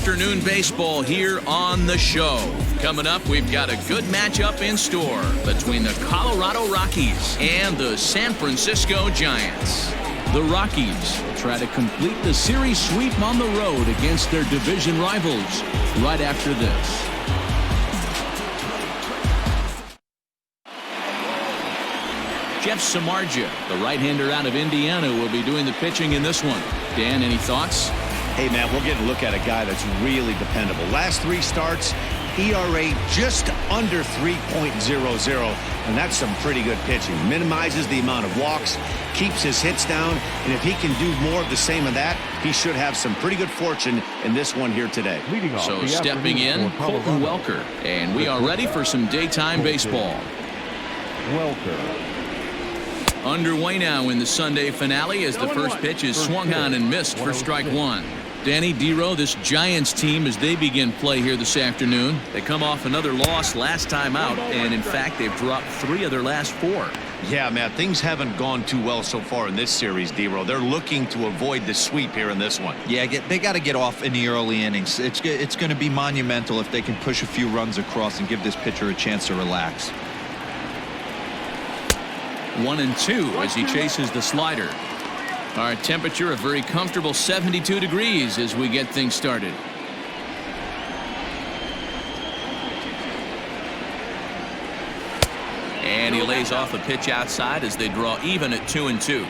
afternoon baseball here on the show. Coming up, we've got a good matchup in store between the Colorado Rockies and the San Francisco Giants. The Rockies will try to complete the series sweep on the road against their division rivals right after this. Jeff Samardzija, the right-hander out of Indiana, will be doing the pitching in this one. Dan, any thoughts? Hey, man, we're getting a look at a guy that's really dependable. Last 3 starts, ERA just under 3.00, and that's some pretty good pitching. Minimizes the amount of walks, keeps his hits down, and if he can do more of the same of that, he should have some pretty good fortune in this one here today. So stepping in, Colton Welker, and we are ready for some daytime baseball. Welker. Underway now in the Sunday finale as the first pitch is swung on and missed for strike 1. Danny Dero, this Giants team, as they begin play here this afternoon, they come off another loss last time out, and in fact they've dropped 3 of their last 4. Yeah, Matt, things haven't gone too well so far in this series, Dero. They're looking to avoid the sweep here in this one. Yeah, they got to get off in the early innings. It's going to be monumental if they can push a few runs across and give this pitcher a chance to relax. 1-2 as he chases the slider. Our temperature a very comfortable 72 degrees as we get things started. And he lays off a pitch outside as they draw even at 2-2.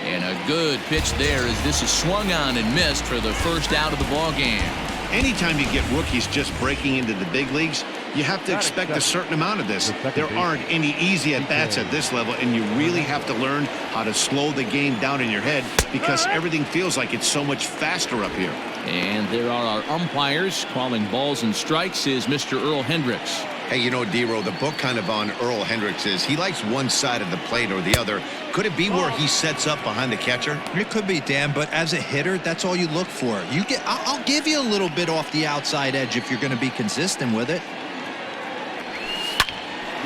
And a good pitch there as this is swung on and missed for the first out of the ball game. Anytime you get rookies just breaking into the big leagues, you have to expect a certain amount of this. There aren't any easy at-bats at this level, and you really have to learn how to slow the game down in your head because everything feels like it's so much faster up here. And there are our umpires calling balls and strikes is Mr. Earl Hendricks. Hey, you know, Dero, the book kind of on Earl Hendricks is he likes one side of the plate or the other. Could it be where he sets up behind the catcher? It could be, Dan, but as a hitter, that's all you look for. I'll give you a little bit off the outside edge if you're going to be consistent with it.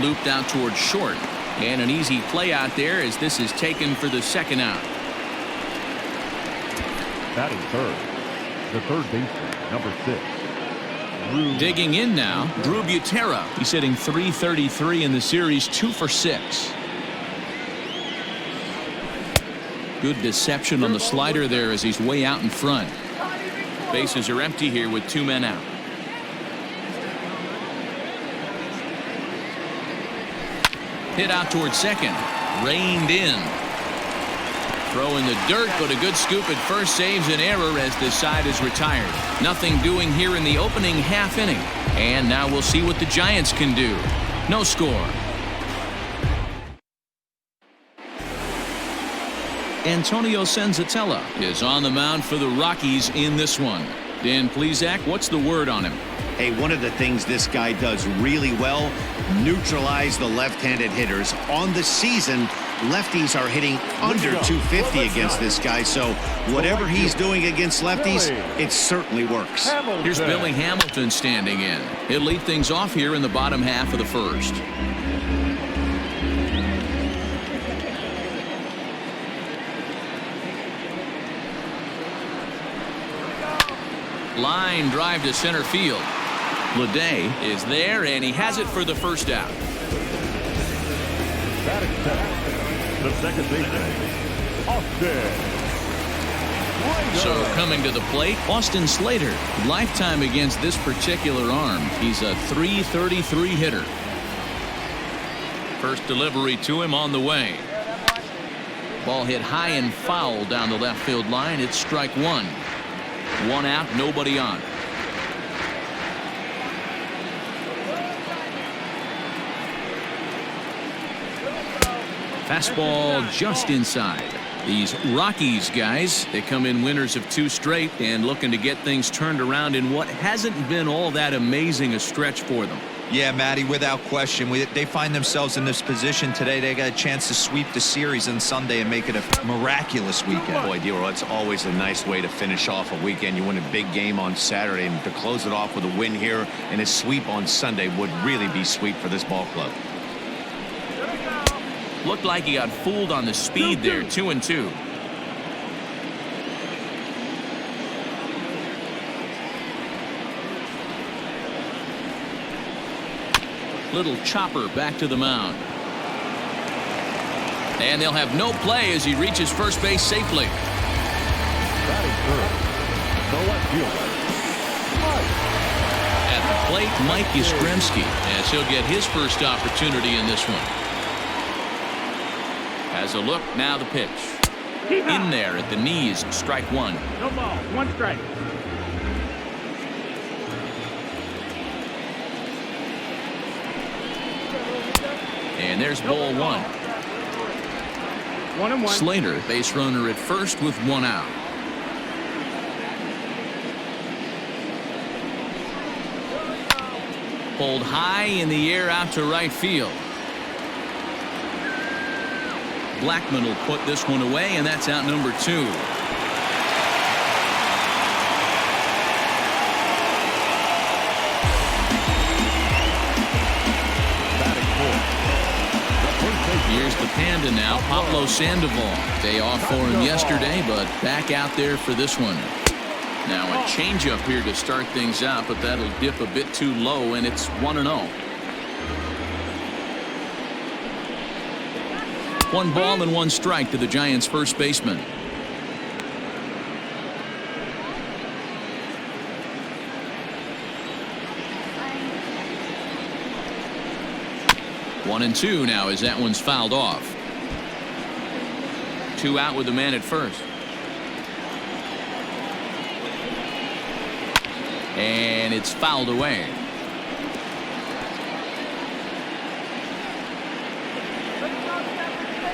Looped out towards short, and an easy play out there as this is taken for the second out. Batting third, the third baseman, number 6. Digging in now, Drew Butera. He's hitting .333 in the series, 2 for 6. Good deception on the slider there as he's way out in front. Bases are empty here with 2 men out. Hit out towards second. Reined in. Throw in the dirt, but a good scoop at first saves an error as this side is retired. Nothing doing here in the opening half inning. And now we'll see what the Giants can do. No score. Antonio Senzatella is on the mound for the Rockies in this one. Dan Plesac, what's the word on him? Hey, one of the things this guy does really well, neutralize the left-handed hitters. On the season, lefties are hitting under 250 against this guy, so whatever he's doing against lefties, it certainly works. Here's Billy Hamilton standing in. He'll lead things off here in the bottom half of the first. Line drive to center field. Leday is there, and he has it for the first out. Batting seventh, the second baseman, Austin. So coming to the plate, Austin Slater. Lifetime against this particular arm. He's a .333 hitter. First delivery to him on the way. Ball hit high and foul down the left field line. It's strike 1. 1 out, nobody on. Fastball just inside. These Rockies guys, they come in winners of 2 straight and looking to get things turned around in what hasn't been all that amazing a stretch for them. Yeah, Matty, without question. They find themselves in this position today. They got a chance to sweep the series on Sunday and make it a miraculous weekend. Boy, Dero, it's always a nice way to finish off a weekend. You win a big game on Saturday, and to close it off with a win here and a sweep on Sunday would really be sweet for this ball club. Looked like he got fooled on the speed there. 2-2. Little chopper back to the mound. And they'll have no play as he reaches first base safely. Batting first, the left fielder, At the plate, Mike Yastrzemski, as he'll get his first opportunity in this one. Has a look, now the pitch. In there at the knees, strike one. No ball, one strike. And there's ball one. 1-1. Slater, base runner at first with one out. Pulled high in the air out to right field. Blackman will put this one away, and that's out number 2. batting fourth. The first baseman, Here's the Panda now, Pablo Sandoval. Day off for him yesterday, but back out there for this one. Now a changeup here to start things out, but that'll dip a bit too low, and it's 1-0. 1 ball and 1 strike to the Giants' first baseman. One and 2 now as that one's fouled off. 2 out with the man at first. And it's fouled away.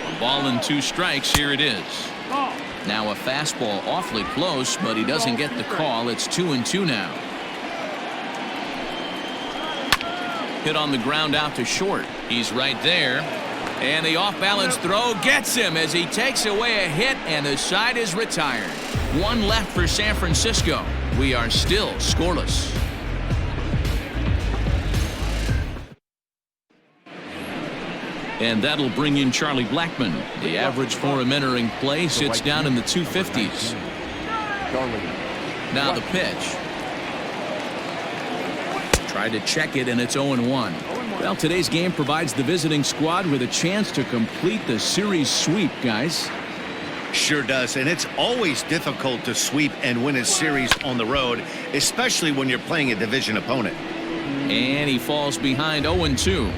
A ball and 2 strikes. Here it is. Now a fastball awfully close, but he doesn't get the call. It's 2-2 now. Hit on the ground out to short. He's right there. And the off-balance throw gets him as he takes away a hit, and the side is retired. 1 left for San Francisco. We are still scoreless. And that'll bring in Charlie Blackman. The average for him entering play sits down in the 250s. Charlie. Now the pitch. Tried to check it, and it's 0-1. Well, today's game provides the visiting squad with a chance to complete the series sweep, guys. Sure does, and it's always difficult to sweep and win a series on the road, especially when you're playing a division opponent. And he falls behind 0-2.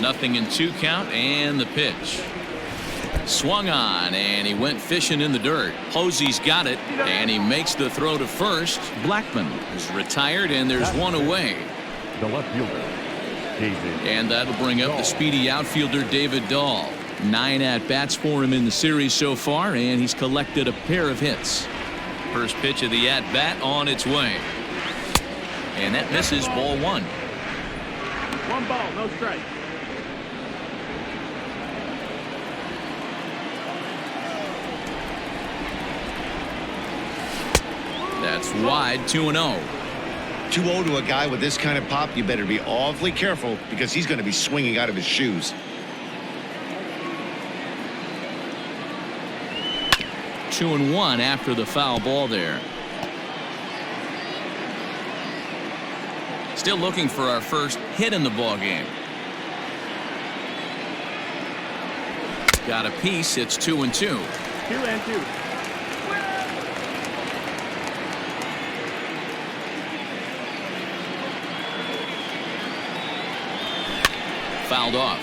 0-2 count, and the pitch. Swung on, and he went fishing in the dirt. Posey's got it, and he makes the throw to first. Blackman is retired, and there's one away. The left fielder, David. And that'll bring up the speedy outfielder David Dahl. 9 at-bats for him in the series so far, and he's collected a pair of hits. First pitch of the at-bat on its way. And that misses, ball 1. 1 ball, no strike. That's wide, 2-0. 2-0 to a guy with this kind of pop, you better be awfully careful because he's going to be swinging out of his shoes. 2-1 after the foul ball there. Still looking for our first hit in the ball game. Got a piece. It's 2-2. 2-2. Fouled off.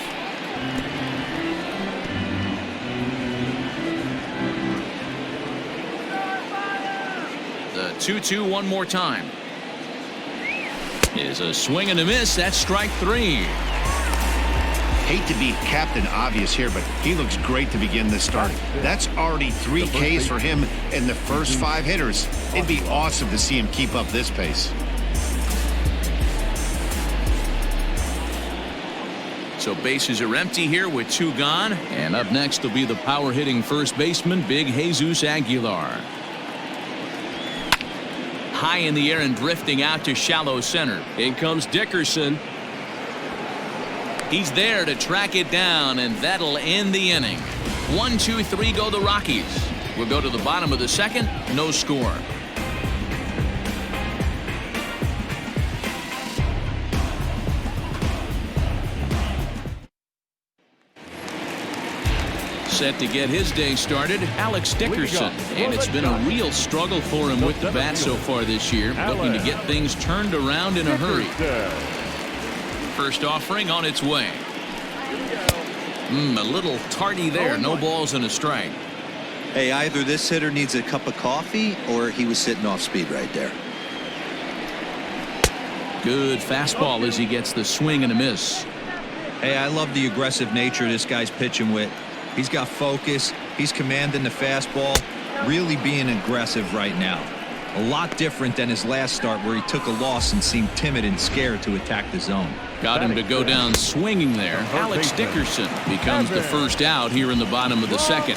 The 2-2 one more time. Is a swing and a miss. That's strike 3. Hate to be Captain Obvious here, but he looks great to begin this start. That's already 3 Ks for him in the first 5 hitters. It'd be awesome to see him keep up this pace. So bases are empty here with 2 gone. And up next will be the power hitting first baseman, Big Jesus Aguilar. High in the air and drifting out to shallow center. In comes Dickerson. He's there to track it down, and that'll end the inning. 1, 2, 3 go the Rockies. We'll go to the bottom of the second. No score. Set to get his day started, Alex Dickerson. And it's been a real struggle for him with the bat so far this year, looking to get things turned around in a hurry. First offering on its way. A little tardy there. No balls and a strike. Hey, either this hitter needs a cup of coffee or he was sitting off speed right there. Good fastball as he gets the swing and a miss. Hey, I love the aggressive nature this guy's pitching with. He's got focus. He's commanding the fastball. Really being aggressive right now. A lot different than his last start where he took a loss and seemed timid and scared to attack the zone. Got him to go down swinging there. Alex Dickerson becomes the first out here in the bottom of the second.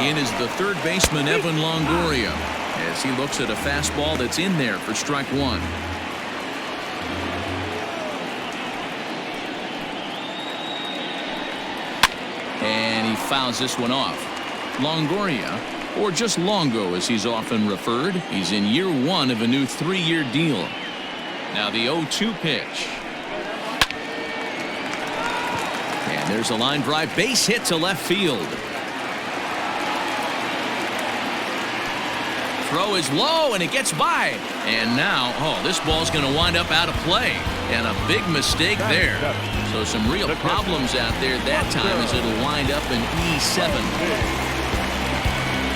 In is the third baseman, Evan Longoria, as he looks at a fastball that's in there for strike one. And he fouls this one off. Longoria, or just Longo as he's often referred, he's in year one of a new 3-year deal. Now the 0-2 pitch. And there's a line drive, base hit to left field. Throw is low and it gets by. And now, this ball's going to wind up out of play. And a big mistake there. So some real problems out there that time as it'll wind up in E7.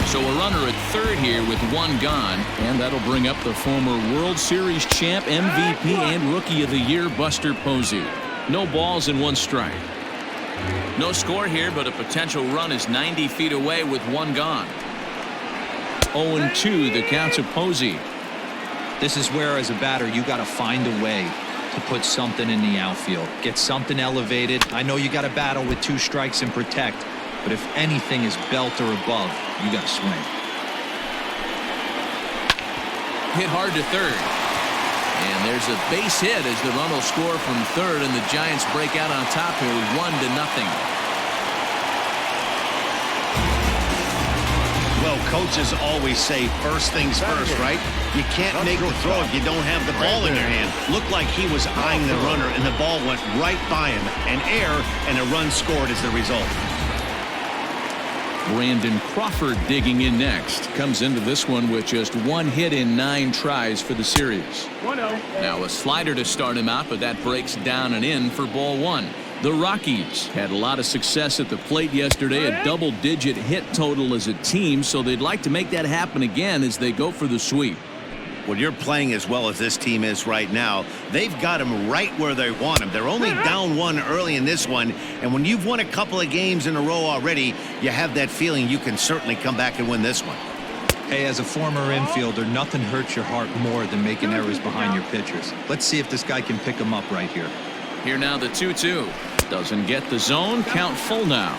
So a runner at third here with one gone, and that'll bring up the former World Series champ, MVP, and Rookie of the Year, Buster Posey. No balls and one strike. No score here, but a potential run is 90 feet away with one gone. 0-2 the count to Posey. This is where, as a batter, you got to find a way to put something in the outfield. Get something elevated. I know you got to battle with 2 strikes and protect, but if anything is belt or above, you got to swing. Hit hard to third. And there's a base hit as the run will score from third, and the Giants break out on top here 1-0. Well, coaches always say first things first, right? You can't make the throw if you don't have the ball in your hand. Looked like he was eyeing the runner, and the ball went right by him. An error, and a run scored as the result. Brandon Crawford digging in next. Comes into this one with just 1 hit in 9 tries for the series. 1-0. Now a slider to start him out, but that breaks down and in for ball 1. The Rockies had a lot of success at the plate yesterday, a double-digit hit total as a team, so they'd like to make that happen again as they go for the sweep. When you're playing as well as this team is right now, they've got them right where they want them. They're only down 1 early in this one, and when you've won a couple of games in a row already, you have that feeling you can certainly come back and win this one. Hey, as a former infielder, nothing hurts your heart more than making errors behind your pitchers. Let's see if this guy can pick them up right here. Here now the 2-2. Doesn't get the zone. Count full now.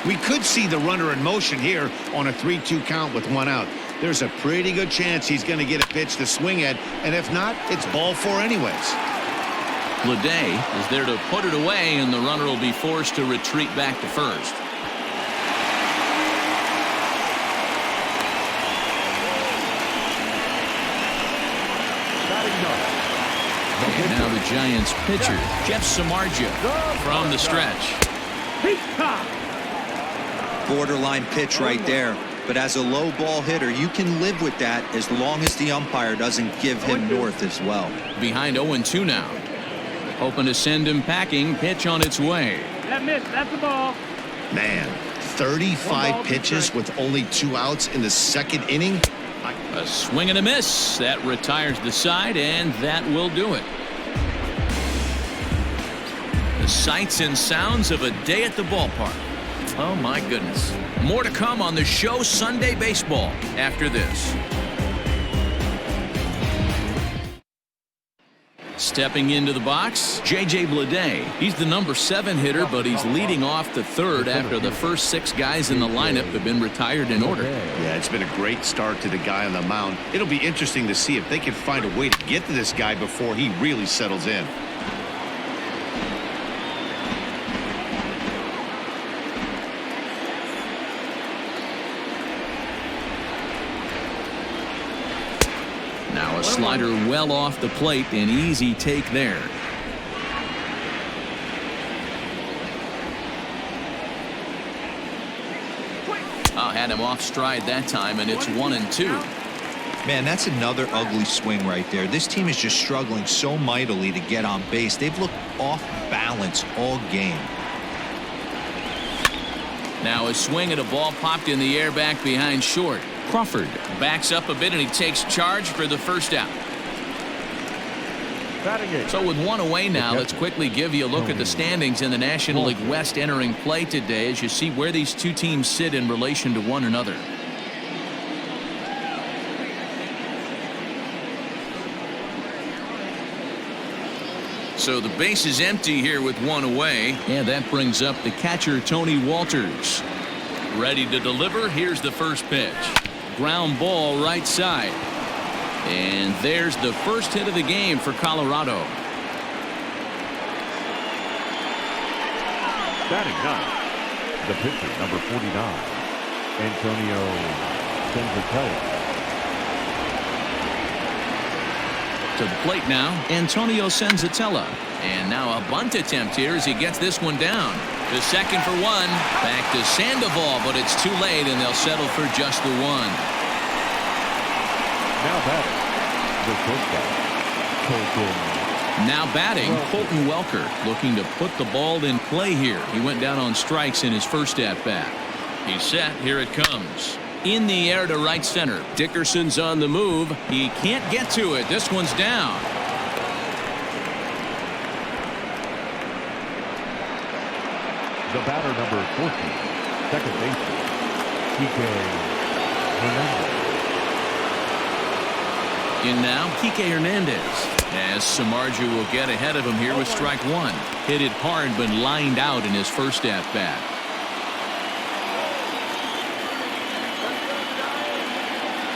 We could see the runner in motion here on a 3-2 count with 1 out. There's a pretty good chance he's going to get a pitch to swing at, and if not, it's ball 4 anyways. Bleday is there to put it away, and the runner will be forced to retreat back to first. And now the Giants pitcher, Jeff Samardzija, from the stretch. Borderline pitch right there. But as a low ball hitter, you can live with that as long as the umpire doesn't give him north as well. Behind 0-2 now. Hoping to send him packing. Pitch on its way. That missed. That's the ball. Man, 35 pitches with only 2 outs in the second inning. A swing and a miss. That retires the side, and that will do it. The sights and sounds of a day at the ballpark. Oh, my goodness. More to come on the show Sunday Baseball after this. Stepping into the box, J.J. Bleday. He's the number 7 hitter, but he's leading off the third after the first 6 guys in the lineup have been retired in order. Yeah, it's been a great start to the guy on the mound. It'll be interesting to see if they can find a way to get to this guy before he really settles in. A slider well off the plate, an easy take there. Had him off stride that time, and it's 1-2. Man, that's another ugly swing right there. This team is just struggling so mightily to get on base. They've looked off balance all game. Now a swing at a ball popped in the air back behind short. Crawford backs up a bit, and he takes charge for the first out. So with one away now, let's quickly give you a look at the standings in the National League West entering play today as you see where these two teams sit in relation to one another. So the base is empty here with one away, and that brings up the catcher Tony Walters. Ready to deliver. Here's the first pitch. Ground ball right side. And there's the first hit of the game for Colorado. Batting ninth, the pitcher, number 49, Antonio Senzatella. To the plate now, Antonio Senzatella. And now a bunt attempt here as he gets this one down. The second for one. Back to Sandoval, but it's too late, and they'll settle for just the one. Now batting, the shortstop, Colton. Now batting, Colton Welker, looking to put the ball in play here. He went down on strikes in his first at-bat. He's set. Here it comes. In the air to right center. Dickerson's on the move. He can't get to it. This one's down. The batter, number 14, second baseman, Kike Hernandez. In now, Kike Hernandez. As Samardzija will get ahead of him here with strike one. Hit it hard, but lined out in his first at-bat.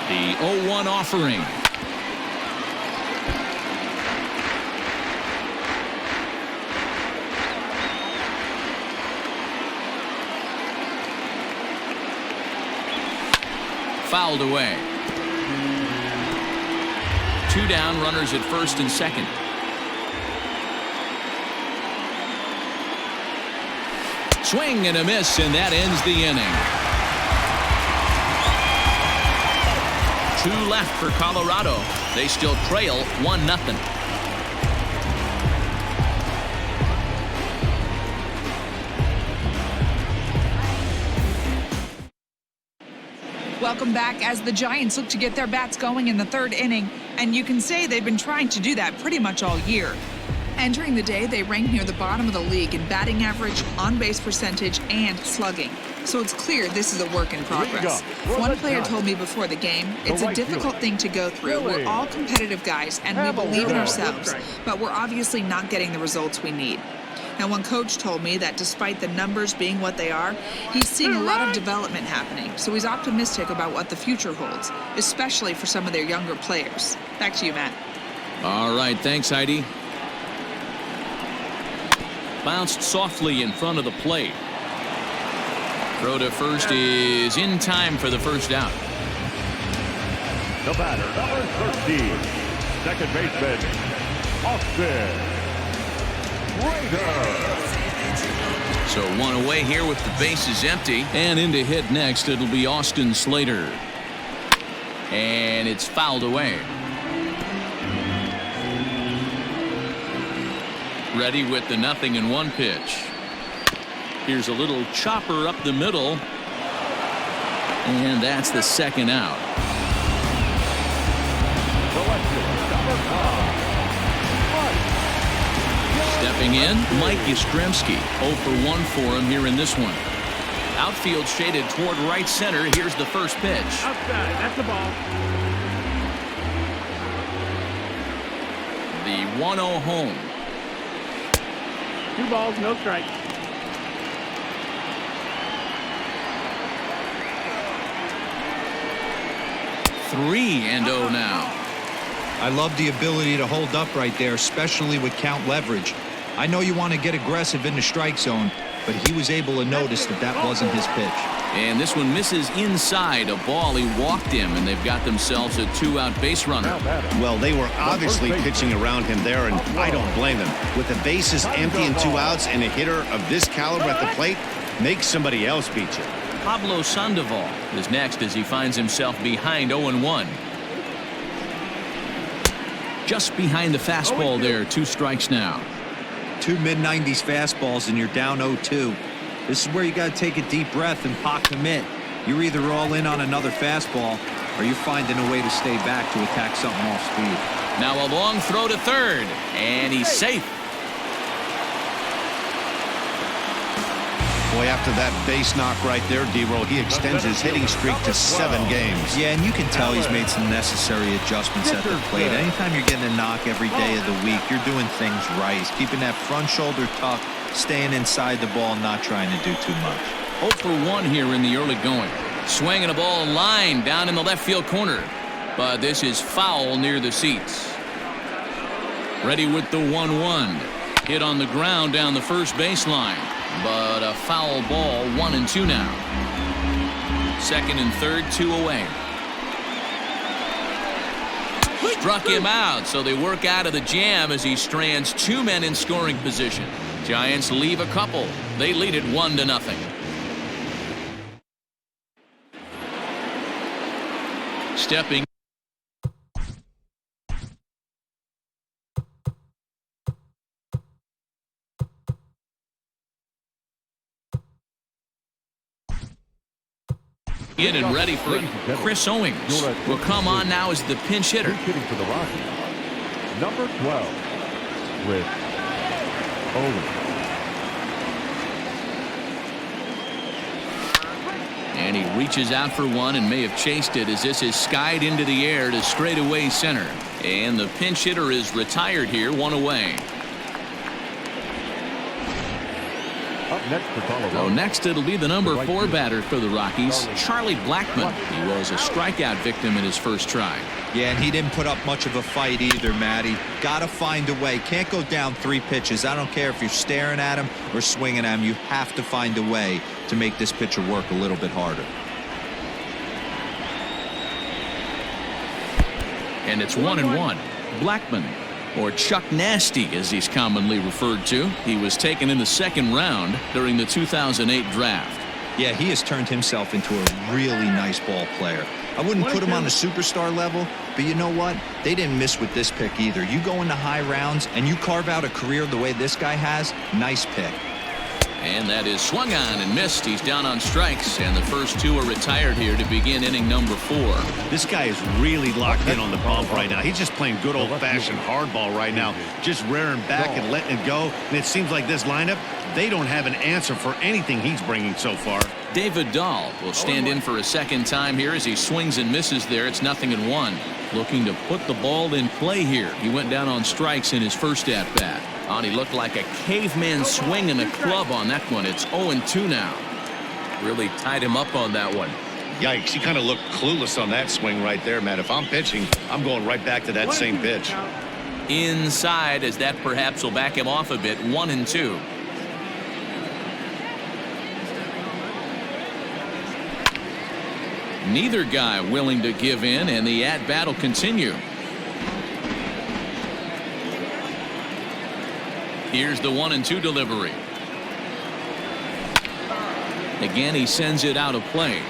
The 0-1 offering. Fouled away. Two down, runners at first and second. Swing and a miss, and that ends the inning. Two left for Colorado. They still trail 1-0. Welcome back as the Giants look to get their bats going in the third inning, and you can say they've been trying to do that pretty much all year. Entering the day, they rank near the bottom of the league in batting average, on-base percentage, and slugging. So it's clear this is a work in progress. One player told me before the game, it's a difficult thing to go through. We're all competitive guys, and we believe in ourselves, but we're obviously not getting the results we need. Now, one coach told me that despite the numbers being what they are, he's seeing a lot of development happening, so he's optimistic about what the future holds, especially for some of their younger players. Back to you, Matt. All right, thanks, Heidi. Bounced softly in front of the plate. Throw to first is in time for the first out. The batter, number 13, second baseman, Austin Raider. So one away here with the bases empty. And in to hit next, it'll be Austin Slater. And it's fouled away. Ready with the 0-1 pitch. Here's a little chopper up the middle. And that's the second out. Stepping in, Mike Yastrzemski. 0 for 1 for him here in this one. Outfield shaded toward right center. Here's the first pitch. Outside, that's the ball. The 1-0 home. 2 balls, no strikes. Three and 0 now. I love the ability to hold up right there, especially with count leverage. I know you want to get aggressive in the strike zone, but he was able to notice that that wasn't his pitch. And this one misses inside a ball. He walked him, and they've got themselves a 2-out base runner. Well, they were obviously pitching around him there, and I don't blame them. With the bases empty and 2 outs, and a hitter of this caliber at the plate, make somebody else beat you. Pablo Sandoval is next as he finds himself behind 0-1. Just behind the fastball there, 2 strikes now. 2 mid-90s fastballs and you're down 0-2. This is where you got to take a deep breath and pocket commit. You're either all in on another fastball or you're finding a way to stay back to attack something off speed. Now a long throw to third, and he's safe. Boy, after that base knock right there, D-Roll, he extends his hitting streak to 7 games. Yeah, and you can tell he's made some necessary adjustments at the plate. Anytime you're getting a knock every day of the week, you're doing things right. He's keeping that front shoulder tucked, staying inside the ball, not trying to do too much. 0 for 1 here in the early going. Swinging a ball line down in the left field corner. But this is foul near the seats. Ready with the 1-1. Hit on the ground down the first baseline. But a foul ball, 1-2 now. Second and third, 2 away. Struck him out, so they work out of the jam as he strands 2 men in scoring position. Giants leave a couple. They lead it 1-0. Stepping in and ready for it. Chris Owings will come on now as the pinch hitter. Hitting for the Rockies, number 12, with Owings. And he reaches out for one and may have chased it as this is skied into the air to straightaway center. And the pinch hitter is retired here, 1 away. Up next for Colorado. So next it'll be the number 4 batter for the Rockies, Charlie Blackmon. He was a strikeout victim in his first try. Yeah, and he didn't put up much of a fight either, Matty. Got to find a way. Can't go down 3 pitches. I don't care if you're staring at him or swinging at him. You have to find a way to make this pitcher work a little bit harder. And it's 1-1. Blackmon, or Chuck Nasty as he's commonly referred to. He was taken in the 2nd round during the 2008 draft. Yeah, he has turned himself into a really nice ball player. I wouldn't put him on the superstar level, but you know what? They didn't miss with this pick either. You go into high rounds and you carve out a career the way this guy has, nice pick. And that is swung on and missed. He's down on strikes, and the first 2 are retired here to begin inning number 4. This guy is really locked in on the bump right now. He's just playing good old-fashioned hardball right now, just rearing back and letting it go. And it seems like this lineup, they don't have an answer for anything he's bringing so far. David Dahl will stand in for a second time here as he swings and misses there. It's 0-1. Looking to put the ball in play here. He went down on strikes in his first at-bat. He looked like a caveman swinging a club on that one. It's 0-2 now. Really tied him up on that one. Yikes, he kind of looked clueless on that swing right there, man. If I'm pitching, I'm going right back to that same pitch. Inside, as that perhaps will back him off a bit. 1-2. Neither guy willing to give in, and the at-bat will continue. Here's the 1-2 delivery. Again, he sends it out of play.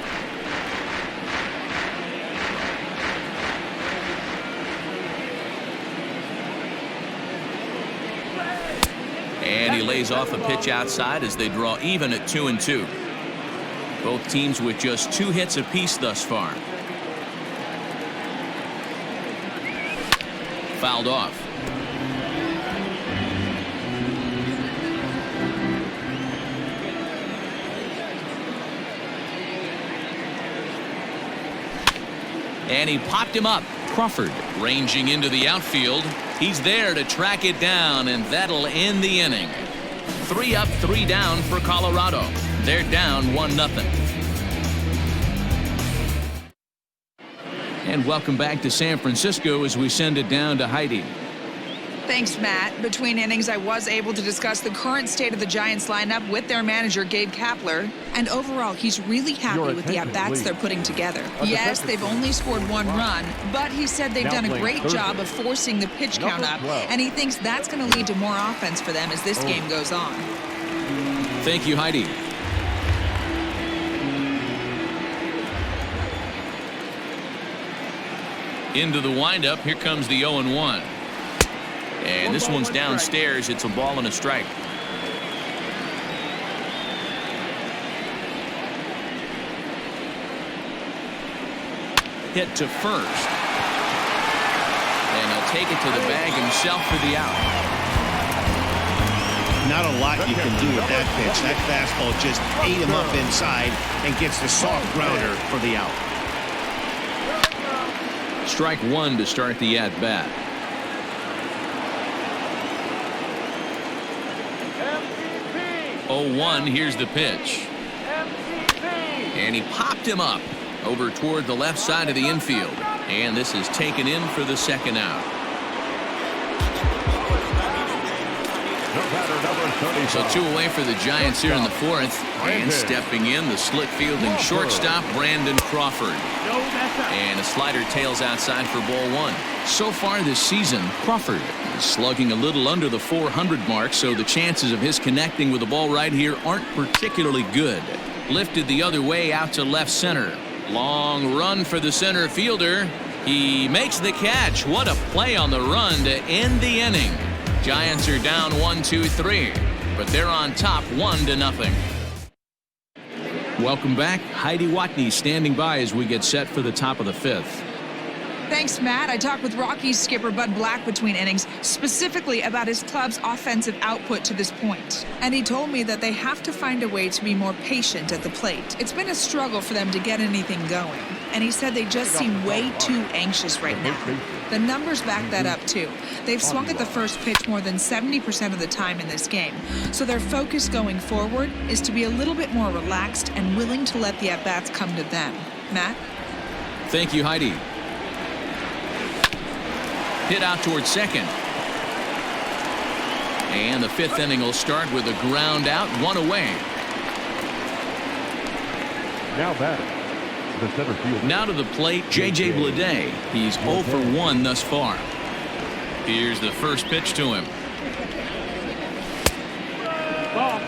And he lays off a pitch outside as they draw even at 2-2. Both teams with just 2 hits apiece thus far. Fouled off. And he popped him up. Crawford ranging into the outfield. He's there to track it down, and that'll end the inning. 3 up, 3 down for Colorado. They're down 1-0. And welcome back to San Francisco as we send it down to Heidi. Thanks, Matt. Between innings, I was able to discuss the current state of the Giants lineup with their manager, Gabe Kapler. And overall, he's really happy with the at-bats they're putting together. Yes, they've only scored 1 run, but he said they've done a great job of forcing the pitch count up, and he thinks that's going to lead to more offense for them as this game goes on. Thank you, Heidi. Into the windup, here comes the 0-1. And this one's downstairs. It's a ball and a strike. Hit to first. And he'll take it to the bag himself for the out. Not a lot you can do with that pitch. That fastball just ate him up inside and gets the soft grounder for the out. Strike 1 to start the at-bat. MVP. 0-1, here's the pitch. MVP. And he popped him up over toward the left side of the infield. And this is taken in for the second out. So 2 away for the Giants here in the 4th. And stepping in, the slick fielding shortstop, Brandon Crawford. And a slider tails outside for ball 1. So far this season, Crawford is slugging a little under the 400 mark, so the chances of his connecting with the ball right here aren't particularly good. Lifted the other way out to left center. Long run for the center fielder. He makes the catch. What a play on the run to end the inning. Giants are down 1-2-3, but they're on top 1-0. Welcome back. Heidi Watney standing by as we get set for the top of the 5th. Thanks, Matt. I talked with Rockies skipper Bud Black between innings, specifically about his club's offensive output to this point. And he told me that they have to find a way to be more patient at the plate. It's been a struggle for them to get anything going. And he said they just seem way too anxious right now. The numbers back that up, too. They've swung at the first pitch more than 70% of the time in this game. So their focus going forward is to be a little bit more relaxed and willing to let the at-bats come to them. Matt? Thank you, Heidi. Hit out towards second. And the 5th inning will start with a ground out, 1 away. Now batting, the center field. Now to the plate, J.J. Bleday. He's 0 for 1 thus far. Here's the first pitch to him. Ball.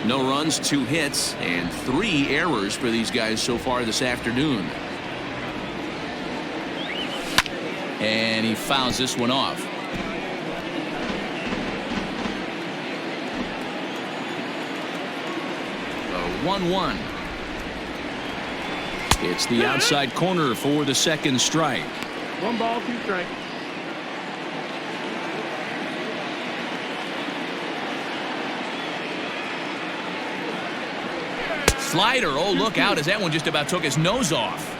No runs, 2 hits, and 3 errors for these guys so far this afternoon. And he fouls this one off. A 1-1. It's the outside corner for the second strike. 1 ball, 2 strikes. Slider. Oh, look out, as that one just about took his nose off.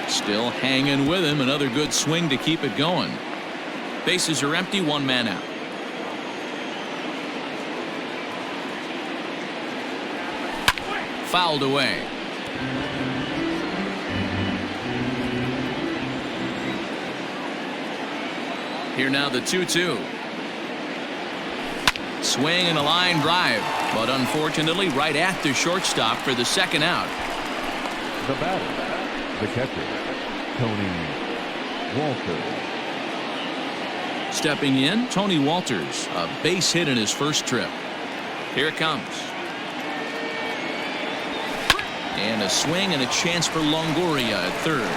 Still hanging with him. Another good swing to keep it going. Bases are empty. 1 man out. Fouled away. Here now the 2-2. Swing and a line drive, but unfortunately right at the shortstop for the second out. The batter, the catcher, Tony Walters. Stepping in, Tony Walters, a base hit in his first trip. Here it comes. And a swing and a chance for Longoria at third.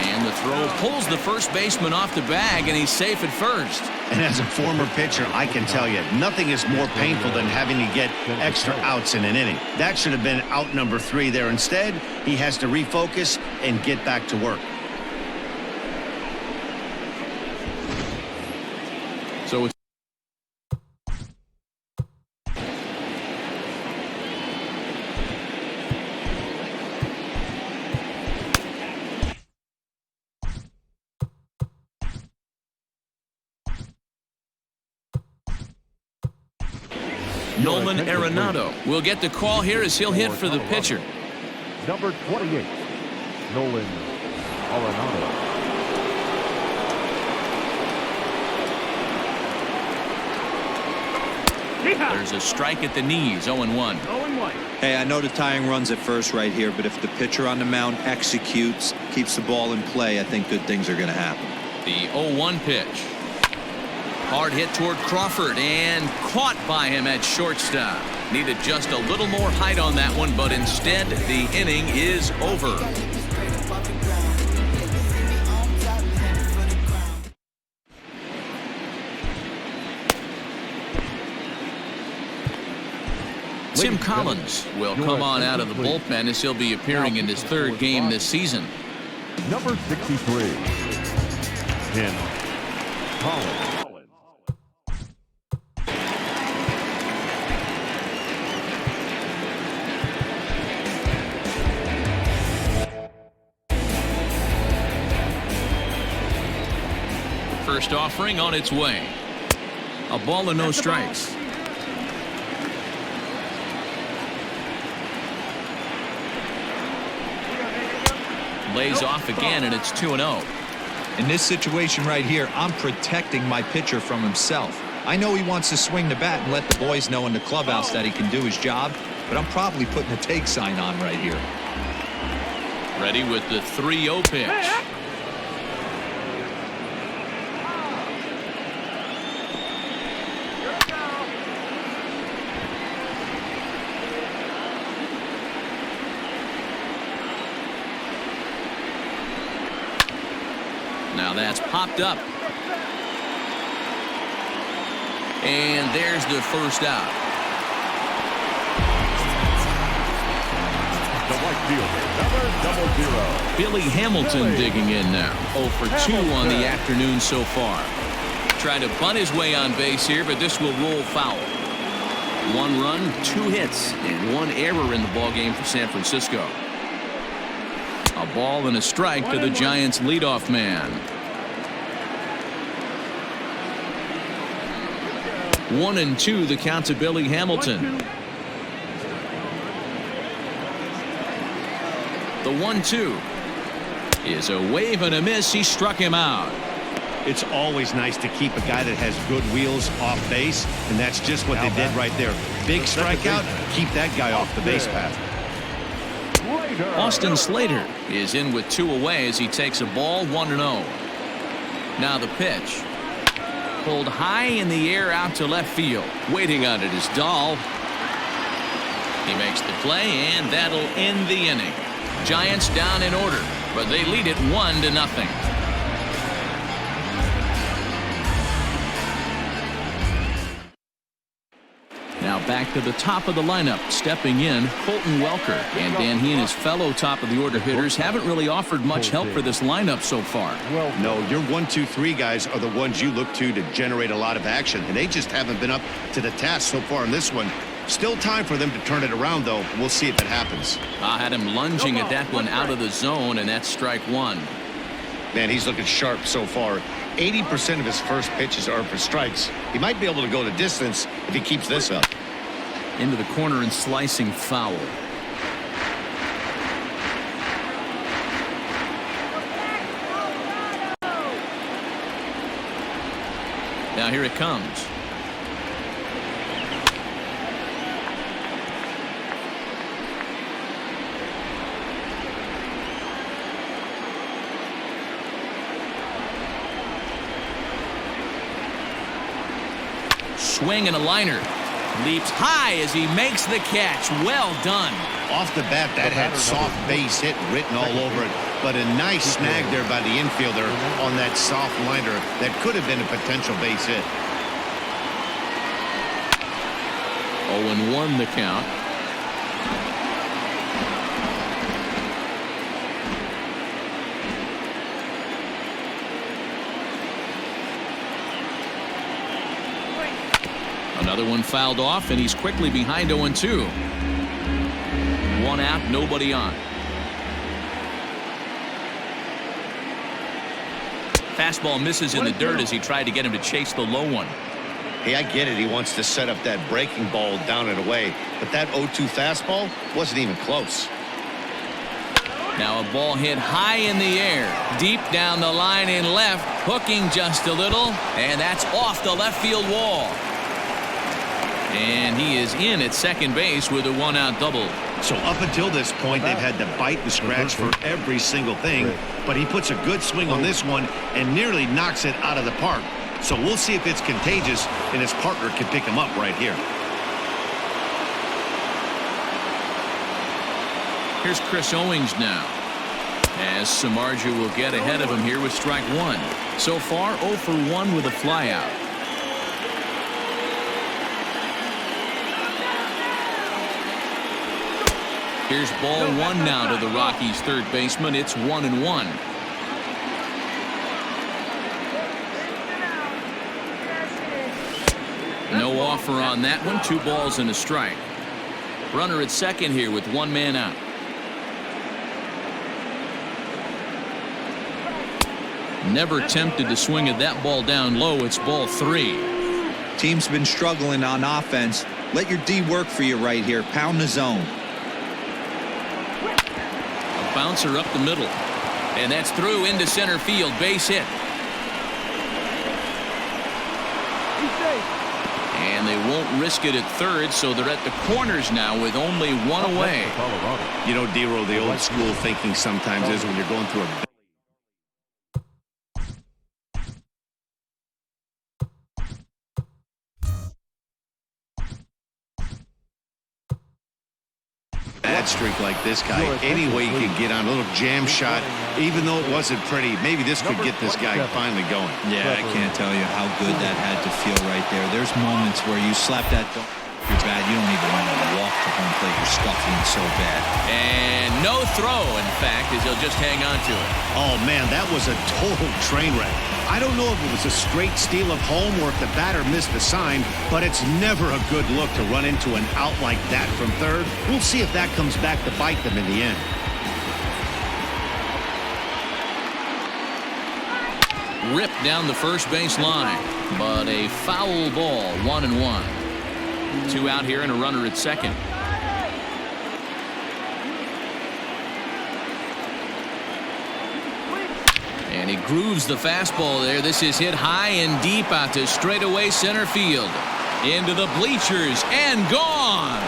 And the throw pulls the first baseman off the bag, and he's safe at first. And as a former pitcher, I can tell you, nothing is more painful than having to get extra outs in an inning. That should have been out number 3 there. Instead, he has to refocus and get back to work. So it's Nolan Arenado will get the call here as he'll hit for the pitcher. Number 28, Nolan Arenado. There's a strike at the knees, 0-1. Hey, I know the tying run's at first right here, but if the pitcher on the mound executes, keeps the ball in play, I think good things are going to happen. The 0-1 pitch. Hard hit toward Crawford and caught by him at shortstop. Needed just a little more height on that one, but instead the inning is over. Tim Collins will come on out of the bullpen as he'll be appearing in his third game this season. Number 63, Tim Collins. First offering on its way. A ball and no strikes. Lays off again, and it's 2-0. In this situation right here, I'm protecting my pitcher from himself. I know he wants to swing the bat and let the boys know in the clubhouse that he can do his job, but I'm probably putting a take sign on right here. Ready with the 3-0 pitch. Now that's popped up. And there's the first out. The right fielder, number 00. Billy Hamilton digging in now. 0 for 2 on the afternoon so far. Trying to bunt his way on base here, but this will roll foul. 1 run, 2 hits, and 1 error in the ballgame for San Francisco. A ball and a strike to the Giants' leadoff man. 1-2 the count to Billy Hamilton. The 1-2 is a wave and a miss. He struck him out. It's always nice to keep a guy that has good wheels off base, and that's just what they did right there. Big strikeout, keep that guy off the base path. Austin Slater is in with 2 away as he takes a ball, 1-0. Now the pitch. Pulled high in the air out to left field. Waiting on it is Dahl. He makes the play, and that'll end the inning. Giants down in order, but they lead it 1-0. Now back to the top of the lineup. Stepping in, Colton Welker. And Dan, he and his fellow top of the order hitters haven't really offered much help for this lineup so far. No, your 1, 2, 3 guys are the ones you look to generate a lot of action, and they just haven't been up to the task so far in this one. Still time for them to turn it around, though. We'll see if it happens. I had him lunging at that one out of the zone, and that's strike 1. Man, he's looking sharp so far. 80% of his first pitches are for strikes. He might be able to go the distance if he keeps this up. Into the corner and slicing foul. Now here it comes. Swing and a liner. Leaps high as he makes the catch. Well done. Off the bat, that had soft base hit written all over it, but a nice snag there by the infielder on that soft liner that could have been a potential base hit. 0-1 the count. Another one fouled off, and he's quickly behind 0-2. 1 out, nobody on. Fastball misses in the dirt as he tried to get him to chase the low one. Hey, I get it. He wants to set up that breaking ball down and away. But that 0-2 fastball wasn't even close. Now a ball hit high in the air, deep down the line in left, hooking just a little, and that's off the left field wall. And he is in at second base with a one-out double. So up until this point, they've had to bite and scratch for every single thing, but he puts a good swing on this one and nearly knocks it out of the park. So we'll see if it's contagious and his partner can pick him up right here. Here's Chris Owings now, as Samardzija will get ahead of him here with strike one. So far 0 for 1 with a flyout. Here's ball one now to the Rockies' third baseman. It's 1-1. No offer on that one. 2 balls and a strike. Runner at second here with 1 man out. Never tempted to swing at that ball down low. It's ball 3. Team's been struggling on offense. Let your D work for you right here. Pound the zone. A bouncer up the middle. And that's through into center field. Base hit. And they won't risk it at third, so they're at the corners now with only 1 away. You know, D-Roll, the old school thinking sometimes is when you're going through a bad streak like this guy, any way you can get on a little jam shot, even though it wasn't pretty, maybe this could get this guy finally going. Yeah, I can't tell you how good that had to feel right there. There's moments where you slap that you're bad. You don't even want to walk to home plate. You're scuffling so bad. And no throw, in fact, as he'll just hang on to it. Oh, man, that was a total train wreck. I don't know if it was a straight steal of home or if the batter missed the sign, but it's never a good look to run into an out like that from third. We'll see if that comes back to bite them in the end. Ripped down the first base line, but a foul ball. 1-1. 2 out here and a runner at second. And he grooves the fastball there. This is hit high and deep out to straightaway center field. Into the bleachers and gone.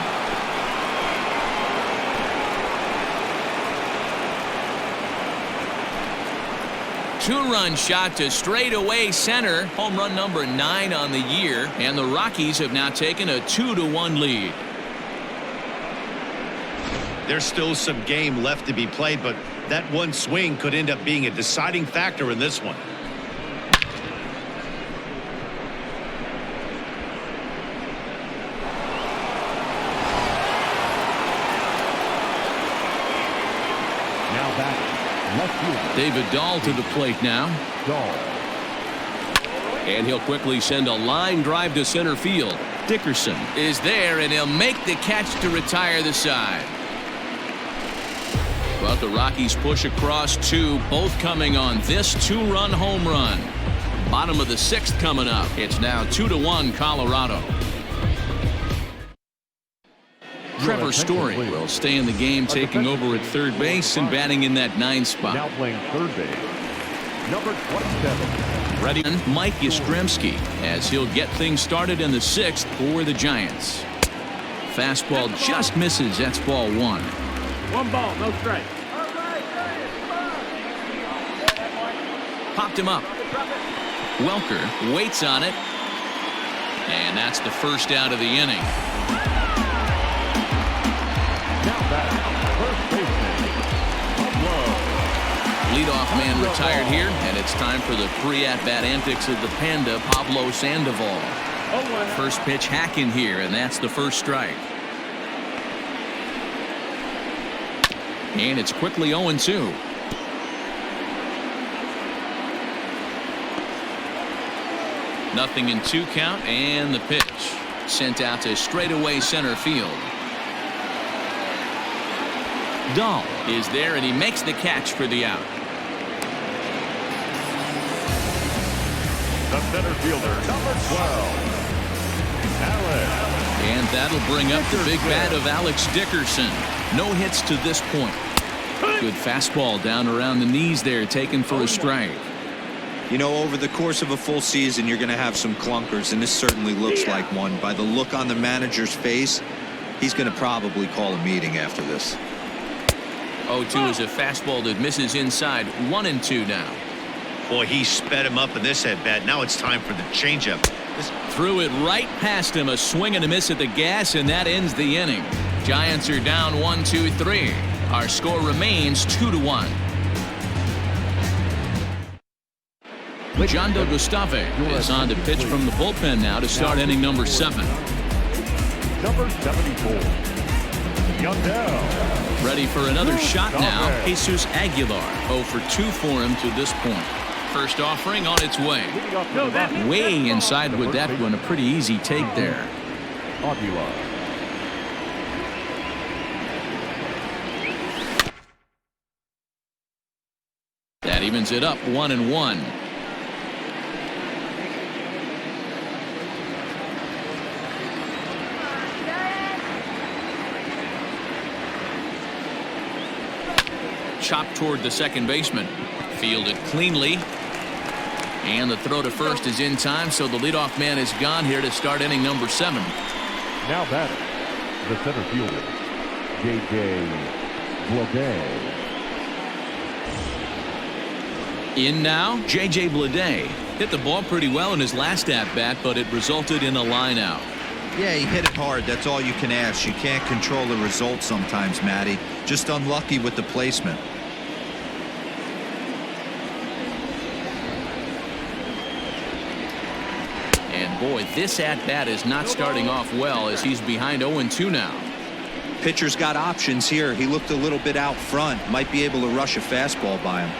Two-run shot to straightaway center. Home run number 9 on the year. And the Rockies have now taken a 2-1 lead. There's still some game left to be played, but that one swing could end up being a deciding factor in this one. Now back, left fielder David Dahl to the plate now. Dahl. And he'll quickly send a line drive to center field. Dickerson is there, and he'll make the catch to retire the side. But the Rockies push across 2, both coming on this 2-run home run. Bottom of the 6th coming up. It's now 2-1 Colorado. Trevor Story will stay in the game, taking over at third base and batting in that 9 spot. Now playing third base, number 27. Ready, Mike Yastrzemski, as he'll get things started in the 6th for the Giants. Fastball just misses. That's ball 1. 1 ball, no strike. Popped him up. Welker waits on it. And that's the first out of the inning. Now back, first baseman, Pablo. Leadoff man retired here, and it's time for the pre-at-bat antics of the Panda, Pablo Sandoval. First pitch hacking here, and that's the first strike. And it's quickly 0-2. Nothing in 2 count, and the pitch sent out to straightaway center field. Dahl is there, and he makes the catch for the out. The center fielder, number 12. And that'll bring up the big bat of Alex Dickerson. No hits to this point. Good fastball down around the knees there, taken for a strike. You know, over the course of a full season, you're going to have some clunkers, and this certainly looks like one. By the look on the manager's face, he's going to probably call a meeting after this. 0-2 is a fastball that misses inside. 1-2 now. Boy, he sped him up in this at-bat. Now it's time for the changeup. Threw it right past him. A swing and a miss at the gas, and that ends the inning. Giants are down 1-2-3. Our score remains 2-1. John Gustave is on to pitch from the bullpen now to start inning number 7. Number 74. Yundell. Ready for another shot now. Jesus Aguilar. 0 for 2 for him to this point. First offering on its way. Way inside with that one. A pretty easy take there. Aguilar. That evens it up 1-1. Chopped toward the second baseman. Fielded cleanly. And the throw to first is in time, so the leadoff man is gone here to start inning number 7. Now batting, the center fielder, J.J. Bleday. In now, J.J. Bleday. Hit the ball pretty well in his last at-bat, but it resulted in a line out. Yeah, he hit it hard. That's all you can ask. You can't control the result sometimes, Matty. Just unlucky with the placement. And boy, this at-bat is not starting off well as he's behind 0-2 now. Pitcher's got options here. He looked a little bit out front. Might be able to rush a fastball by him.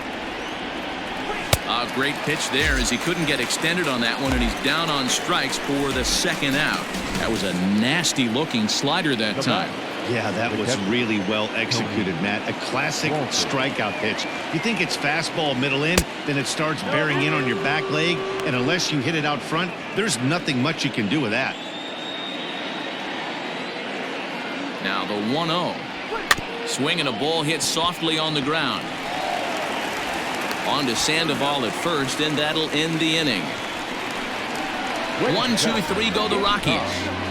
A great pitch there as he couldn't get extended on that one, and he's down on strikes for the second out. That was a nasty looking slider that time. Yeah, that was really well executed, Matt. A classic strikeout pitch. You think it's fastball middle in, then it starts bearing in on your back leg, and unless you hit it out front, there's nothing much you can do with that. Now the 1-0. Swing and a ball hit softly on the ground. On to Sandoval at first, and that'll end the inning. 1-2-3 go the Rockies.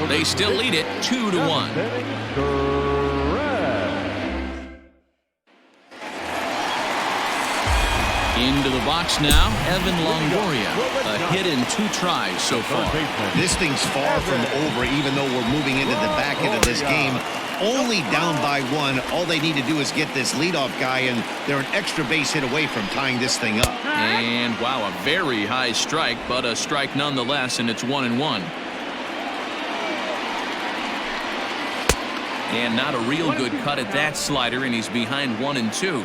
They still lead it 2-1. Into the box now, Evan Longoria. A hit in 2 tries so far. This thing's far from over, even though we're moving into the back end of this game. Only down by 1. All they need to do is get this leadoff guy, and they're an extra base hit away from tying this thing up. And wow, a very high strike, but a strike nonetheless, and it's 1-1. And not a real good cut at that slider, and he's behind 1-2.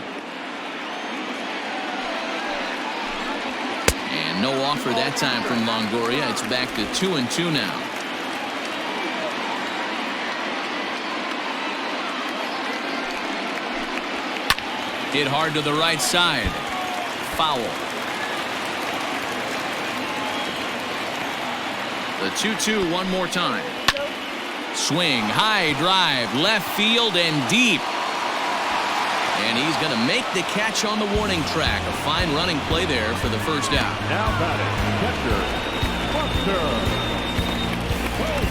And no offer that time from Longoria. It's back to 2-2 now. Hit hard to the right side. Foul. The 2-2 one more time. Swing, high drive, left field and deep. And he's going to make the catch on the warning track. A fine running play there for the first out. Now batting, catcher, Buster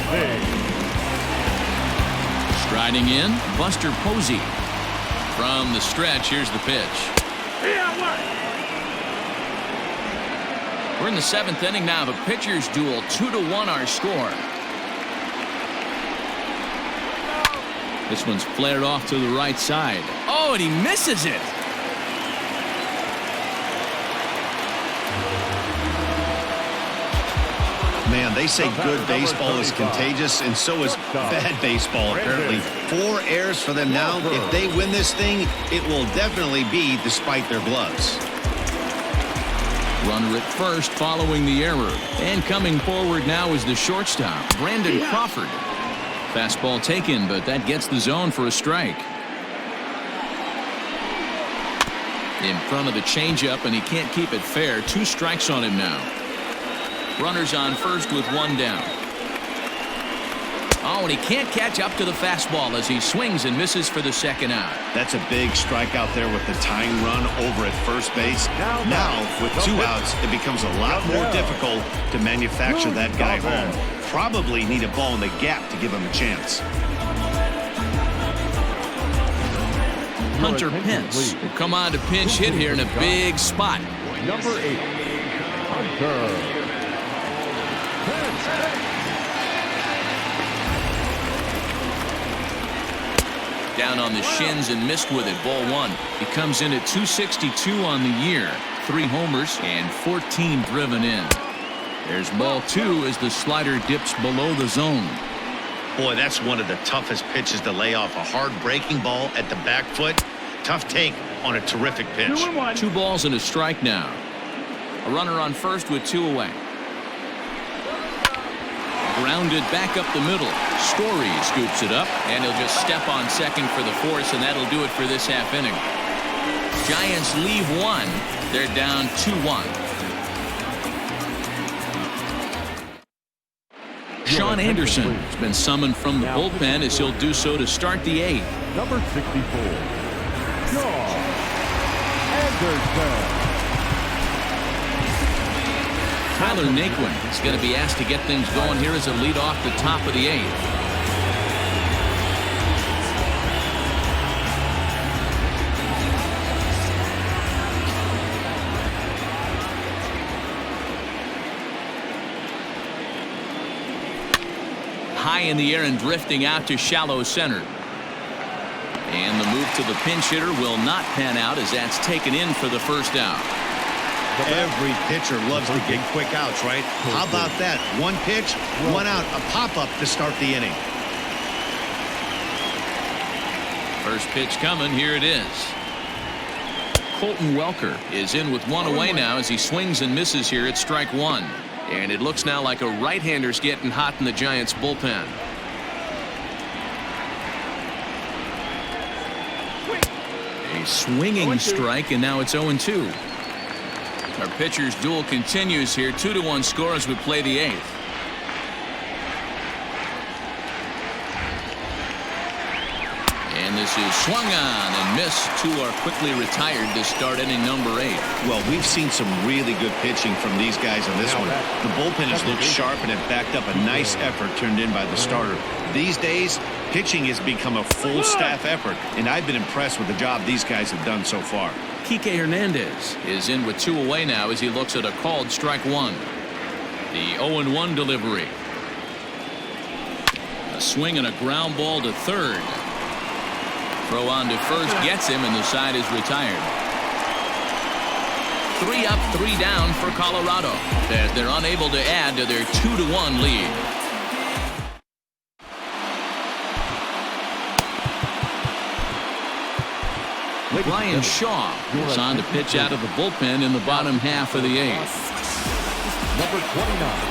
Posey. Striding in, Buster Posey. From the stretch, here's the pitch. We're in the 7th inning now. The pitchers duel. 2-1 our score. This one's flared off to the right side. Oh, and he misses it. Man, they say good baseball is contagious, and so is bad baseball, apparently. 4 errors for them now. If they win this thing, it will definitely be despite their gloves. Runner at first following the error. And coming forward now is the shortstop, Brandon Crawford. Fastball taken, but that gets the zone for a strike. In front of the changeup, and he can't keep it fair. 2 strikes on him now. Runners on first with 1 down. Oh, and he can't catch up to the fastball as he swings and misses for the second out. That's a big strikeout there with the tying run over at first base. Now, with 2 outs, it becomes a lot more difficult to manufacture that guy home. Probably need a ball in the gap to give him a chance. Hunter Pence will come on to pinch hit here in a big spot. Number 8, Hunter. Down on the shins and missed with it. Ball 1. He comes in at 262 on the year. 3 homers and 14 driven in. There's ball 2 as the slider dips below the zone. Boy, that's one of the toughest pitches to lay off. A hard breaking ball at the back foot. Tough take on a terrific pitch. 2 balls and a strike now. A runner on first with 2 away. Grounded back up the middle. Story scoops it up, and he'll just step on second for the force, and that'll do it for this half inning. Giants leave 1. They're down 2-1. Sean Anderson has been summoned from the bullpen as he'll do so to start the 8th. Number 64, Sean Anderson. Tyler Naquin is going to be asked to get things going here as a lead off the top of the 8th. High in the air and drifting out to shallow center. And the move to the pinch hitter will not pan out as that's taken in for the first out. Every pitcher loves to get quick outs, right? How about that? 1 pitch, 1 out, a pop-up to start the inning. First pitch coming. Here it is. Colton Welker is in with 1 away now as he swings and misses here at strike 1. And it looks now like a right-hander's getting hot in the Giants bullpen. A swinging strike, and now it's 0-2. Our pitcher's duel continues here. 2-1 score as we play the 8th. And this is swung on and missed. 2 are quickly retired to start inning number 8. Well, we've seen some really good pitching from these guys on this one. The bullpen has looked sharp and have backed up a nice effort turned in by the starter. These days, pitching has become a full staff effort, and I've been impressed with the job these guys have done so far. Kike Hernandez is in with 2 away now as he looks at a called strike 1. The 0-1 delivery. A swing and a ground ball to third. Throw on to first gets him, and the side is retired. 3 up, 3 down for Colorado as they're unable to add to their 2-1 lead. Brian Shaw is on to pitch out of the bullpen in the bottom half of the 8th. Number 29,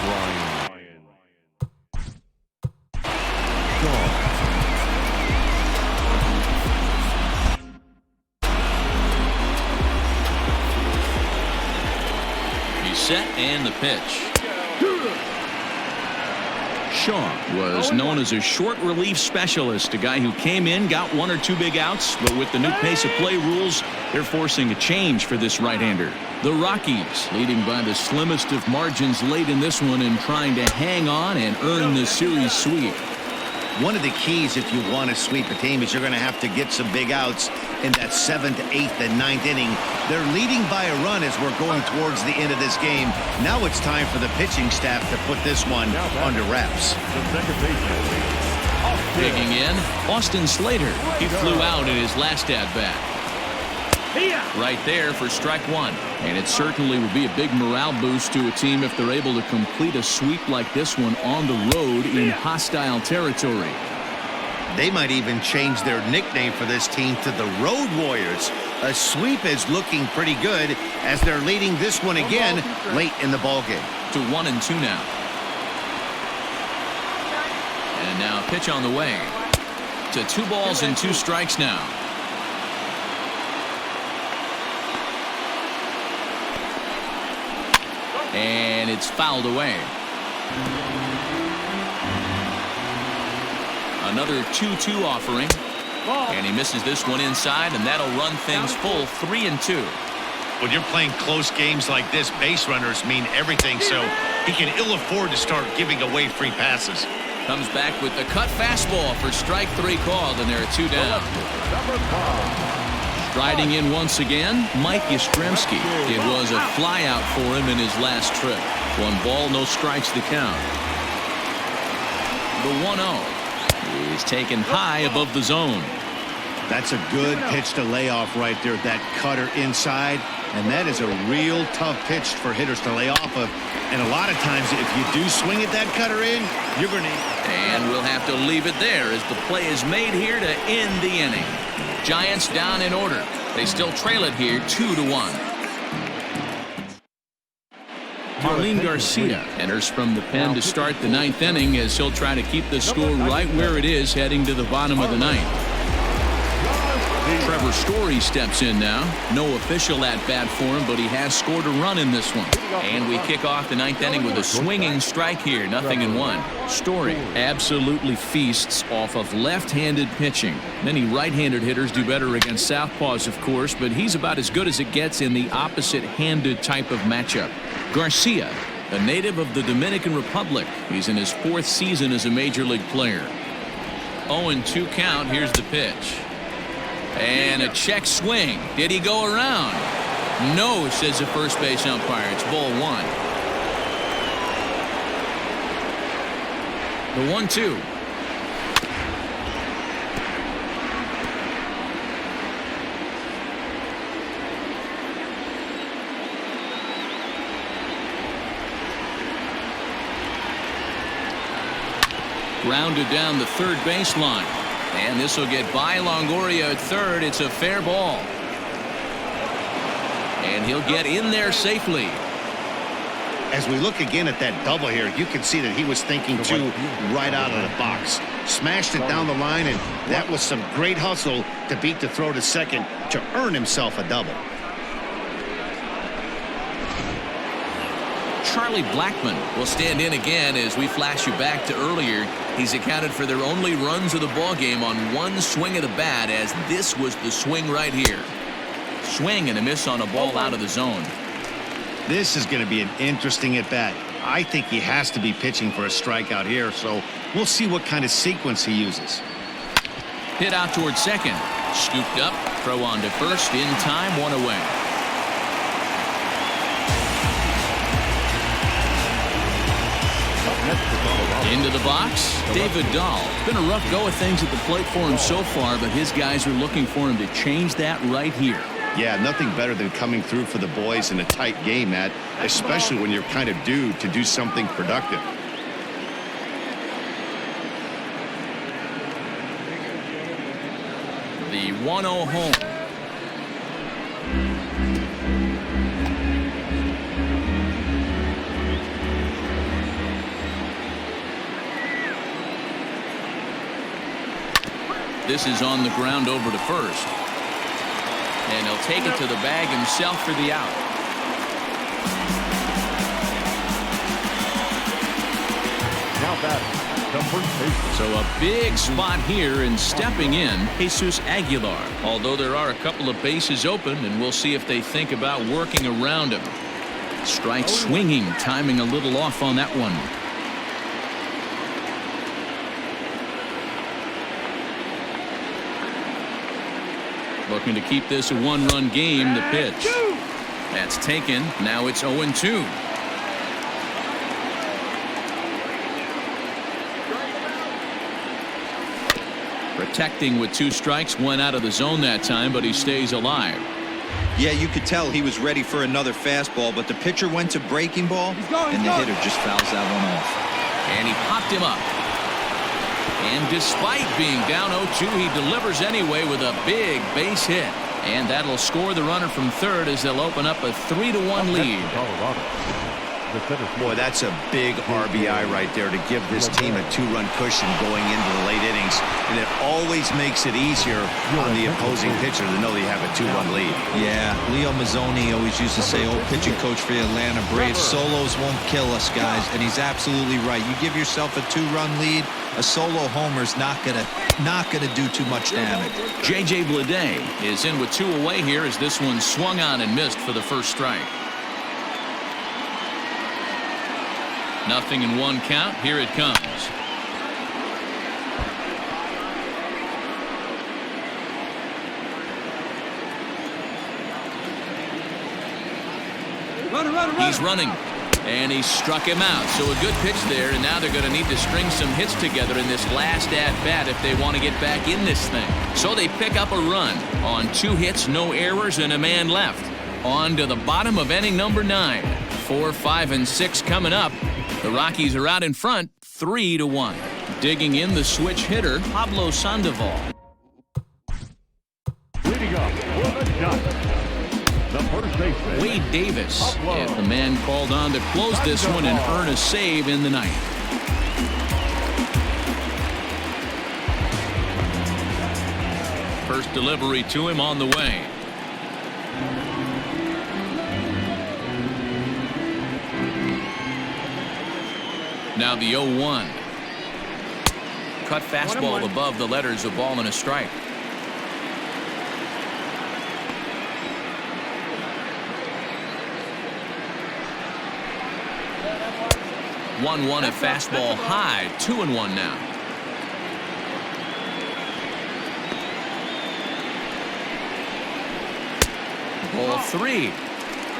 Brian Shaw. He's set and the pitch. Shaw was known as a short relief specialist, a guy who came in, got 1 or 2 big outs, but with the new pace of play rules, they're forcing a change for this right-hander. The Rockies leading by the slimmest of margins late in this one and trying to hang on and earn the series sweep. One of the keys if you want to sweep a team is you're going to have to get some big outs in that 7th, 8th, and 9th inning. They're leading by a run as we're going towards the end of this game. Now it's time for the pitching staff to put this one under wraps. Digging in, Austin Slater. He flew out in his last at-bat. Right there for strike 1. And it certainly would be a big morale boost to a team if they're able to complete a sweep like this one on the road in hostile territory. They might even change their nickname for this team to the Road Warriors. A sweep is looking pretty good as they're leading this one again late in the ballgame. To 1-2 now. And now a pitch on the way. To 2 balls and 2 strikes now. And it's fouled away. Another 2-2 offering. And he misses this one inside, and that'll run things full 3-2. When you're playing close games like this, base runners mean everything, so he can ill afford to start giving away free passes. Comes back with the cut fastball for strike 3 called, and there are 2 down. Striding in once again, Mike Yastrzemski. It was a flyout for him in his last trip. 1 ball, no strikes to count. The 1-0 is taken high above the zone. That's a good pitch to lay off right there, that cutter inside. And that is a real tough pitch for hitters to lay off of. And a lot of times, if you do swing at that cutter in, you're going to... And we'll have to leave it there as the play is made here to end the inning. Giants down in order. They still trail it here 2-1. Marlene Garcia enters from the pen to start the 9th inning as he'll try to keep the score right where it is heading to the bottom of the 9th. Trevor Story steps in now. No official at-bat for him, but he has scored a run in this one. And we kick off the 9th inning with a swinging strike here, 0-1. Story absolutely feasts off of left-handed pitching. Many right-handed hitters do better against southpaws, of course, but he's about as good as it gets in the opposite-handed type of matchup. Garcia, a native of the Dominican Republic. He's in his 4th season as a major league player. 0-2 count. Here's the pitch. And a check swing. Did he go around? No, says the first base umpire. It's ball 1. The 1-2. Grounded down the third baseline. And this will get by Longoria at third. It's a fair ball. And he'll get in there safely. As we look again at that double here, you can see that he was thinking too right out of the box. Smashed it down the line, and that was some great hustle to beat the throw to second to earn himself a double. Charlie Blackmon will stand in again as we flash you back to earlier. He's accounted for their only runs of the ball game on 1 swing of the bat, as this was the swing right here. Swing and a miss on a ball out of the zone. This is going to be an interesting at bat. I think he has to be pitching for a strikeout here, so we'll see what kind of sequence he uses. Hit out towards second. Scooped up. Throw on to first. In time. 1 away. Into the box, David Dahl. Been a rough go of things at the plate for him so far, but his guys are looking for him to change that right here. Yeah, nothing better than coming through for the boys in a tight game, Matt, especially when you're kind of due to do something productive. The 1-0 home. This is on the ground over to first. And he'll take it to the bag himself for the out. Now batting, the first baseman. So a big spot here, and stepping in, Jesus Aguilar. Although there are a couple of bases open, and we'll see if they think about working around him. Strike swinging, timing a little off on that one. Looking to keep this a 1-run game. The pitch. That's taken. Now it's 0-2. Protecting with 2 strikes. Went out of the zone that time, but he stays alive. Yeah, you could tell he was ready for another fastball, but the pitcher went to breaking ball, and the hitter just fouls that one off. And he popped him up. And despite being down 0-2, he delivers anyway with a big base hit. And that'll score the runner from third as they'll open up a 3-1 lead. Colorado. The center field. Boy, that's a big RBI right there to give this team a 2-run cushion going into the late innings. And it always makes it easier on the opposing pitcher to know they have a 2-run lead. Yeah, Leo Mazzoni always used to say, old pitching coach for the Atlanta Braves, solos won't kill us, guys. And he's absolutely right. You give yourself a 2-run lead, a solo homer's not gonna do too much damage. J.J. Bleday is in with 2 away here as this one swung on and missed for the first strike. 0-1 count. Here it comes. He's running. And he struck him out. So a good pitch there, and now they're going to need to string some hits together in this last at-bat if they want to get back in this thing. So they pick up a run on 2 hits, no errors, and a man left. On to the bottom of inning number 9. 4, 5, and 6 coming up. The Rockies are out in front, 3-1. Digging in the switch hitter, Pablo Sandoval. Leading up for the Giants, the first baseman, Wade Davis is the man called on to close this one and earn a save in the ninth. First delivery to him on the way. Now the 0-1. Cut fastball above the letters, a ball and a strike. One a fastball high, 2-1 now. Ball 3.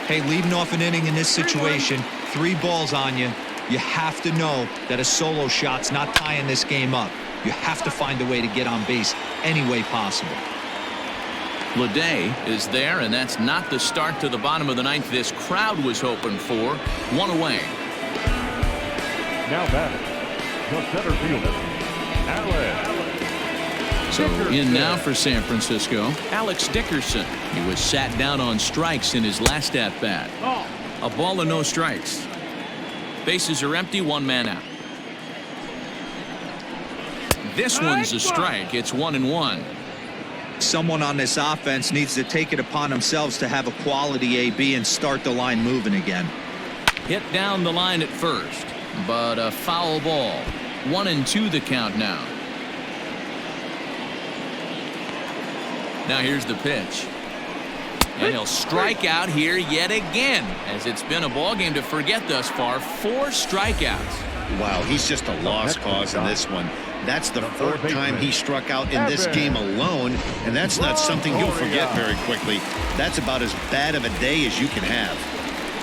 Hey, leading off an inning in this situation, 3 balls on you. You have to know that a solo shot's not tying this game up. You have to find a way to get on base any way possible. Bleday is there, and that's not the start to the bottom of the ninth this crowd was hoping for. 1 away. now batting, the center fielder, Alex. So in now for San Francisco, Alex Dickerson. He was sat down on strikes in his last at-bat. A ball and no strikes. Bases are empty, 1 man out. This one's a strike. It's 1-1. Someone on this offense needs to take it upon themselves to have a quality AB and start the line moving again. Hit down the line at first, but a foul ball. 1-2 the count now. Now here's the pitch. And he'll strike out here yet again, as it's been a ball game to forget thus far. 4 strikeouts. Wow, he's just a lost cause in this one. That's the 4th time he struck out in this game alone, and that's not something you'll forget very quickly. That's about as bad of a day as you can have.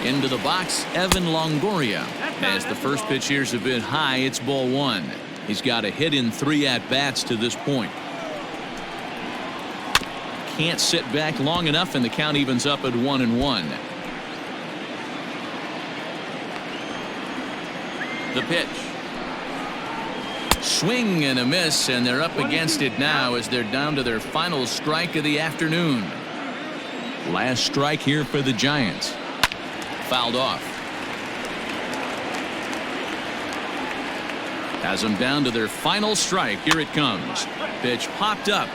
Into the box, Evan Longoria. As the first pitch here's a bit high, it's ball 1. He's got a hit in 3 at-bats to this point. Can't sit back long enough, and the count evens up at 1-1. The pitch. Swing and a miss, and they're up against it now as they're down to their final strike of the afternoon. Last strike here for the Giants. Fouled off. Has them down to their final strike. Here it comes. Pitch popped up.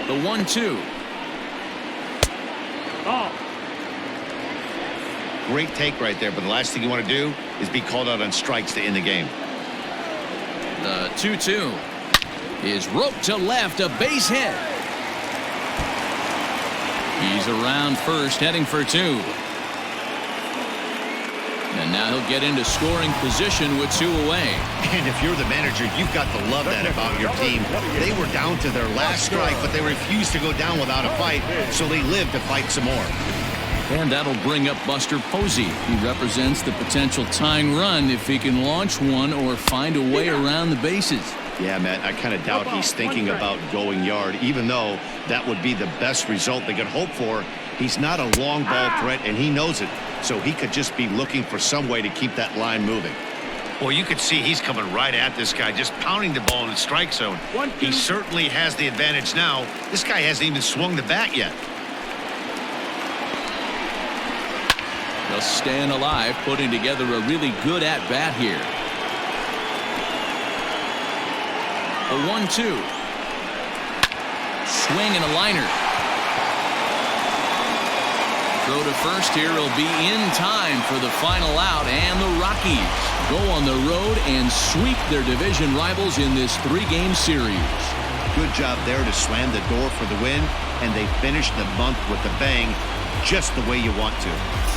The 1-2. Great take right there, but the last thing you want to do is be called out on strikes to end the game. The 2-2 is roped to left, a base hit. He's around first, heading for 2. And now he'll get into scoring position with 2 away. And if you're the manager, you've got to love that about your team. They were down to their last strike, but they refused to go down without a fight, so they lived to fight some more. And that'll bring up Buster Posey. He represents the potential tying run if he can launch one or find a way around the bases. Yeah, Matt, I kind of doubt he's thinking about going yard, even though that would be the best result they could hope for. He's not a long ball threat, and he knows it, so he could just be looking for some way to keep that line moving. Well, you could see he's coming right at this guy, just pounding the ball in the strike zone. He certainly has the advantage now. This guy hasn't even swung the bat yet. Just staying alive, putting together a really good at-bat here. A 1-2. Swing and a liner. Throw to first here will be in time for the final out, and the Rockies go on the road and sweep their division rivals in this 3-game series. Good job there to slam the door for the win, and they finished the month with a bang, just the way you want to.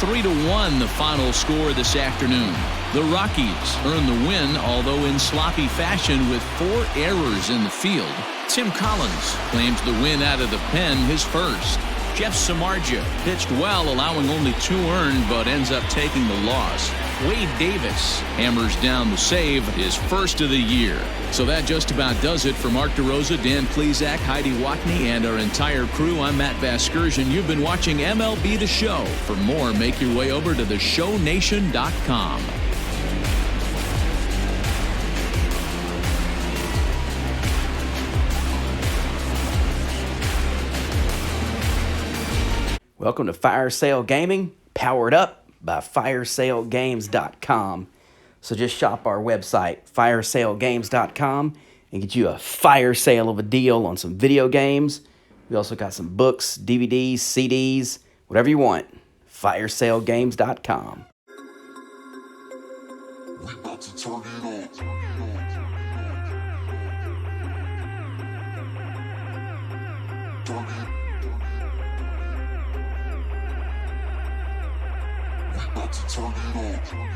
3-1 the final score this afternoon. The Rockies earn the win, although in sloppy fashion with 4 errors in the field. Tim Collins claims the win out of the pen, his first. Jeff Samardzija pitched well, allowing only 2 earned, but ends up taking the loss. Wade Davis hammers down the save, his first of the year. So that just about does it for Mark DeRosa, Dan Plesac, Heidi Watney, and our entire crew. I'm Matt Vasgersian. You've been watching MLB The Show. For more, make your way over to theshownation.com. Welcome to Fire Sale Gaming, powered up by firesalegames.com. So just shop our website, firesalegames.com, and get you a fire sale of a deal on some video games. We also got some books, DVDs, CDs, whatever you want. Firesalegames.com. We about to turn it on. We about to turn it on.